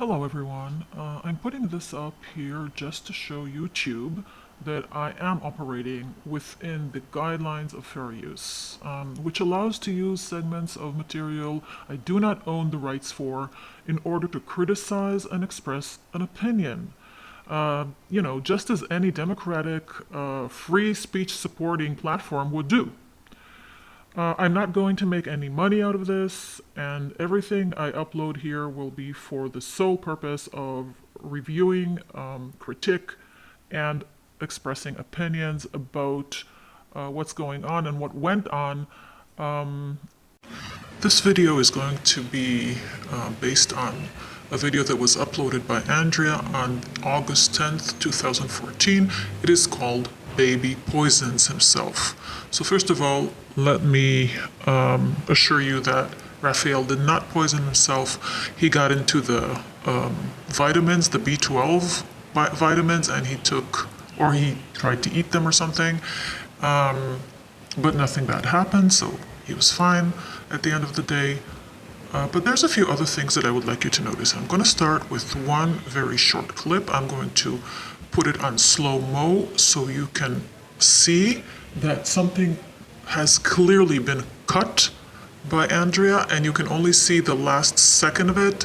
Hello everyone, I'm putting this up here just to show YouTube that I am operating within the guidelines of fair use, which allows to use segments of material I do not own the rights for in order to criticize and express an opinion. Just as any democratic, free speech supporting platform would do. I'm not going to make any money out of this, and everything I upload here will be for the sole purpose of reviewing, critique, and expressing opinions about what's going on and what went on. This video is going to be based on a video that was uploaded by Andrea on August 10th, 2014. It is called Baby Poisons Himself. So first of all, let me assure you that Rafael did not poison himself. He got into the vitamins, the B12 vitamins, and he tried to eat them or something. But nothing bad happened, so he was fine at the end of the day. But there's a few other things that I would like you to notice. I'm going to start with one very short clip. I'm going to put it on slow-mo so you can see that something has clearly been cut by Andrea, and you can only see the last second of it,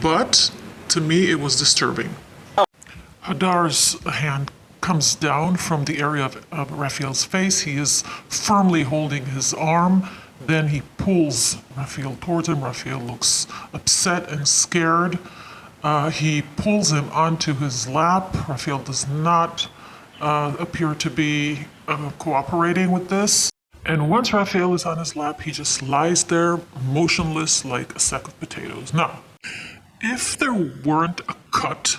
but to me it was disturbing. Hadar's hand comes down from the area of Rafael's face. He is firmly holding his arm. Then he pulls Rafael towards him. Rafael looks upset and scared. He pulls him onto his lap. Rafael does not appear to be cooperating with this. And once Rafael is on his lap, he just lies there motionless like a sack of potatoes. Now, if there weren't a cut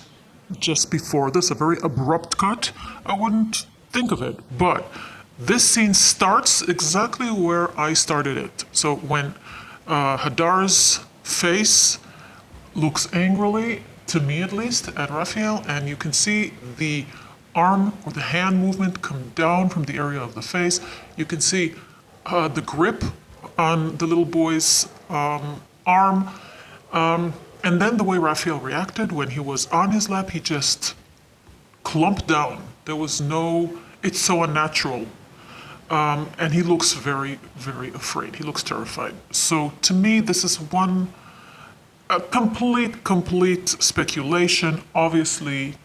just before this, a very abrupt cut, I wouldn't think of it. But this scene starts exactly where I started it. So when Hadar's face looks angrily, to me at least, at Rafael, and you can see the arm or the hand movement come down from the area of the face. You can see the grip on the little boy's arm. And then the way Rafael reacted when he was on his lap, he just clumped down. There was it's so unnatural. And he looks very, very afraid. He looks terrified. So to me, this is a complete speculation, obviously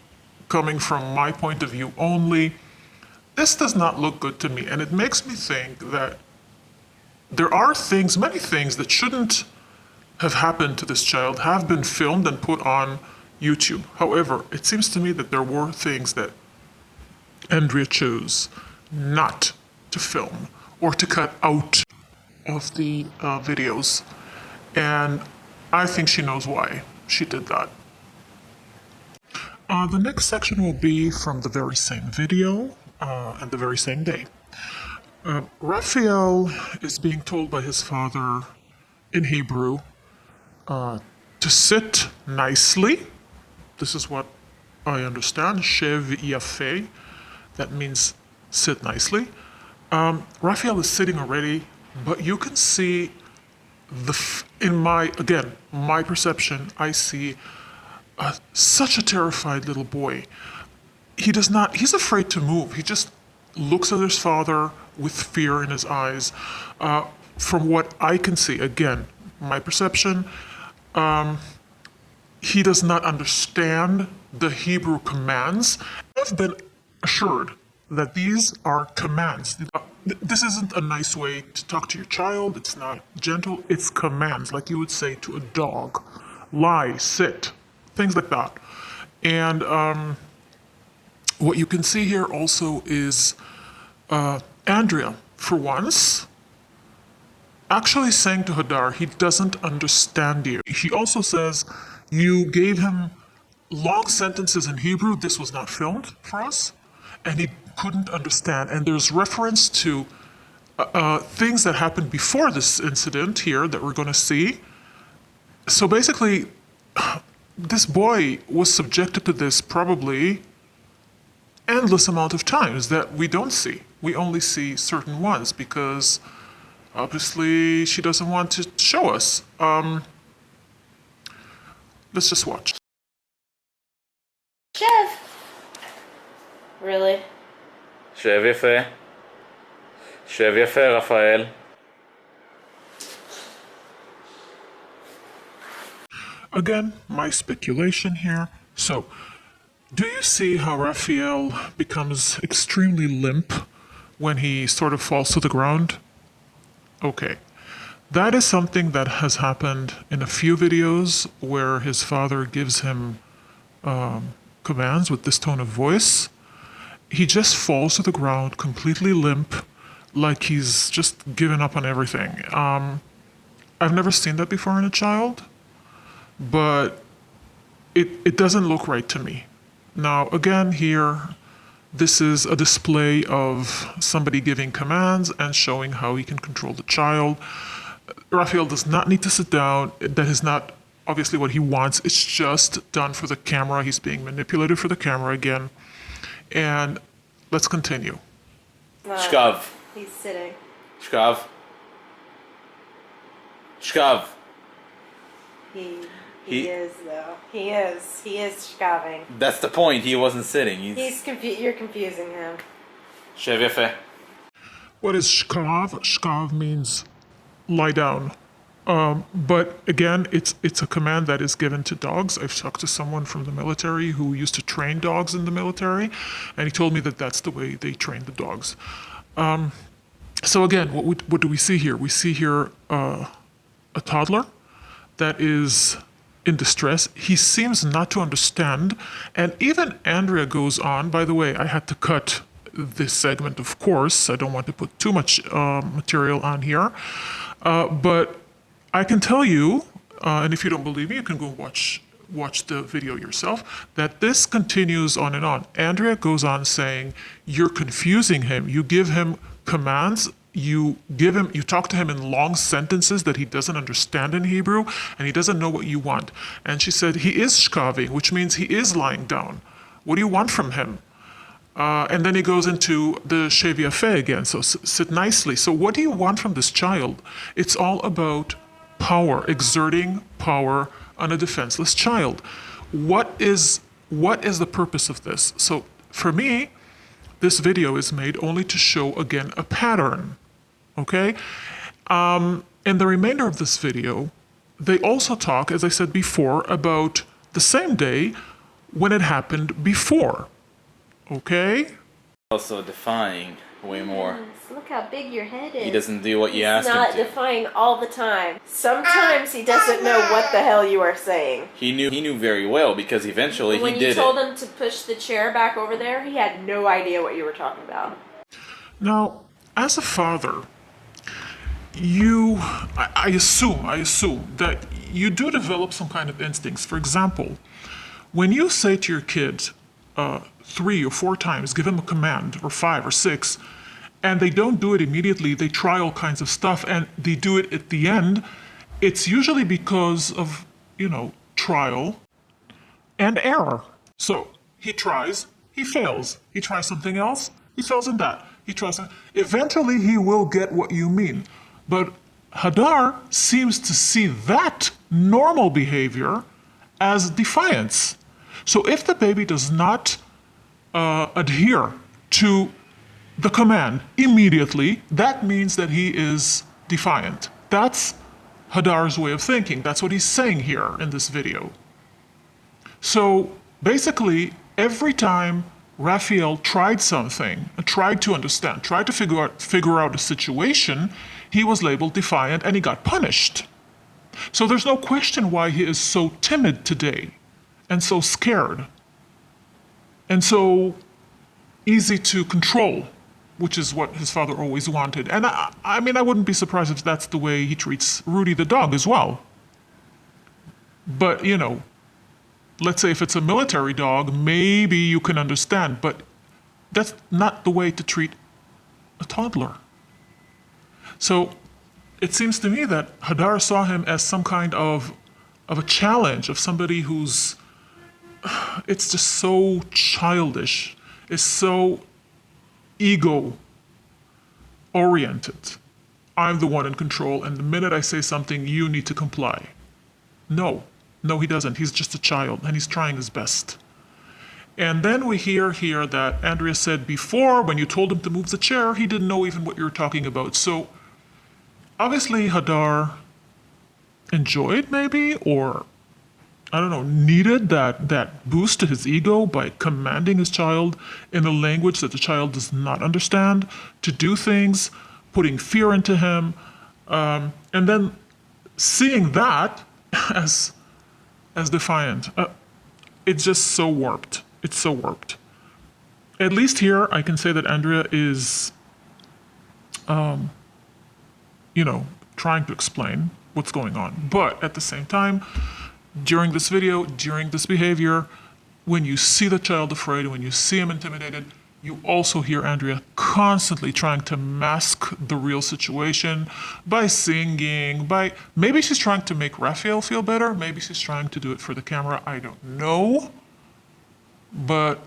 coming from my point of view only. This does not look good to me, and it makes me think that there are many things that shouldn't have happened to this child have been filmed and put on YouTube. However, it seems to me that there were things that Andrea chose not to film or to cut out of the videos, and I think she knows why she did that. The next section will be from the very same video and the very same day. Rafael is being told by his father in Hebrew to sit nicely. This is what I understand. Shev yafeh. That means sit nicely. Rafael is sitting already, but you can see in my perception, I see such a terrified little boy. He's afraid to move. He just looks at his father with fear in his eyes. From what I can see, again, my perception, he does not understand the Hebrew commands. I've been assured that these are commands. This isn't a nice way to talk to your child. It's not gentle. It's commands, like you would say to a dog. Lie, sit, things like that. And what you can see here also is Andrea, for once, actually saying to Hadar, he doesn't understand you. He also says, you gave him long sentences in Hebrew. This was not filmed for us. And he couldn't understand. And there's reference to things that happened before this incident here that we're going to see. So basically, this boy was subjected to this probably endless amount of times that we don't see. We only see certain ones because obviously she doesn't want to show us. Let's just watch. Really? שב יפה. שב יפה, רפאל. Again, my speculation here. So, do you see how Rafael becomes extremely limp when he sort of falls to the ground? Okay. That is something that has happened in a few videos where his father gives him commands with this tone of voice. He just falls to the ground completely limp, like he's just given up on everything. I've never seen that before in a child, but it doesn't look right to me. Now, again, here, this is a display of somebody giving commands and showing how he can control the child. Rafael does not need to sit down. That is not obviously what he wants. It's just done for the camera. He's being manipulated for the camera again. And let's continue. שכב. He's sitting. שכב. שכב. He is though. He is shkaving. That's the point. He wasn't sitting. You're confusing him. שב יפה. What is shkav? Shkav means lie down. But again, it's a command that is given to dogs. I've talked to someone from the military who used to train dogs in the military, and he told me that that's the way they train the dogs. So again, what do we see here? We see here a toddler that is in distress. He seems not to understand, and even Andrea goes on. By the way, I had to cut this segment, of course. I don't want to put too much material on here, but I can tell you, and if you don't believe me, you can go watch the video yourself, that this continues on and on. Andrea goes on saying, you're confusing him. You give him commands. You talk to him in long sentences that he doesn't understand in Hebrew, and he doesn't know what you want. And she said, he is shkaving, which means he is lying down. What do you want from him? And then he goes into the shev yafeh again, so sit nicely. So what do you want from this child? It's all about power, exerting power on a defenseless child. What is the purpose of this? So for me, this video is made only to show again a pattern. Okay? In the remainder of this video, they also talk, as I said before, about the same day when it happened before. Okay? Also defying way more. Yes, look how big your head is. He doesn't do what you ask He's him not to. defying all the time. Sometimes he doesn't know what the hell you are saying. He knew very well because eventually When he you did told it. him to push the chair back over there, he had no idea what you were talking about. Now, as a father, I assume that you do develop some kind of instincts. For example, when you say to your kid 3 or 4 times, give him a command, or 5 or 6, and they don't do it immediately, they try all kinds of stuff, and they do it at the end, it's usually because of, trial and error. So he tries, he fails. He tries something else, he fails in that. He tries. Eventually, he will get what you mean. But Hadar seems to see that normal behavior as defiance. So if the baby does not adhere to the command immediately, that means that he is defiant. That's Hadar's way of thinking. That's what he's saying here in this video. So basically, every time Rafael tried something, tried to understand, tried to figure out a situation, he was labeled defiant and he got punished. So there's no question why he is so timid today and so scared and so easy to control, which is what his father always wanted. And I mean, I wouldn't be surprised if that's the way he treats Rudy the dog as well. But, let's say if it's a military dog, maybe you can understand, but that's not the way to treat a toddler. So it seems to me that Hadar saw him as some kind of a challenge, of somebody who's, it's just so childish, it's so ego-oriented. I'm the one in control, and the minute I say something, you need to comply. No, he doesn't. He's just a child, and he's trying his best. And then we hear here that Andrea said before, when you told him to move the chair, he didn't know even what you were talking about. So obviously Hadar enjoyed maybe, or I don't know, needed that boost to his ego by commanding his child in a language that the child does not understand to do things, putting fear into him, and then seeing that as defiant. It's just so warped. It's so warped. At least here, I can say that Andrea is, trying to explain what's going on. But at the same time, during this video, during this behavior, when you see the child afraid, when you see him intimidated, you also hear Andrea constantly trying to mask the real situation by singing, maybe she's trying to make Rafael feel better, maybe she's trying to do it for the camera, I don't know. But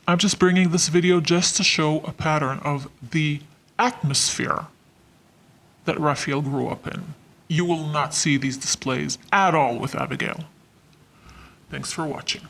I'm just bringing this video just to show a pattern of the atmosphere that Rafael grew up in. You will not see these displays at all with Abigail. Thanks for watching.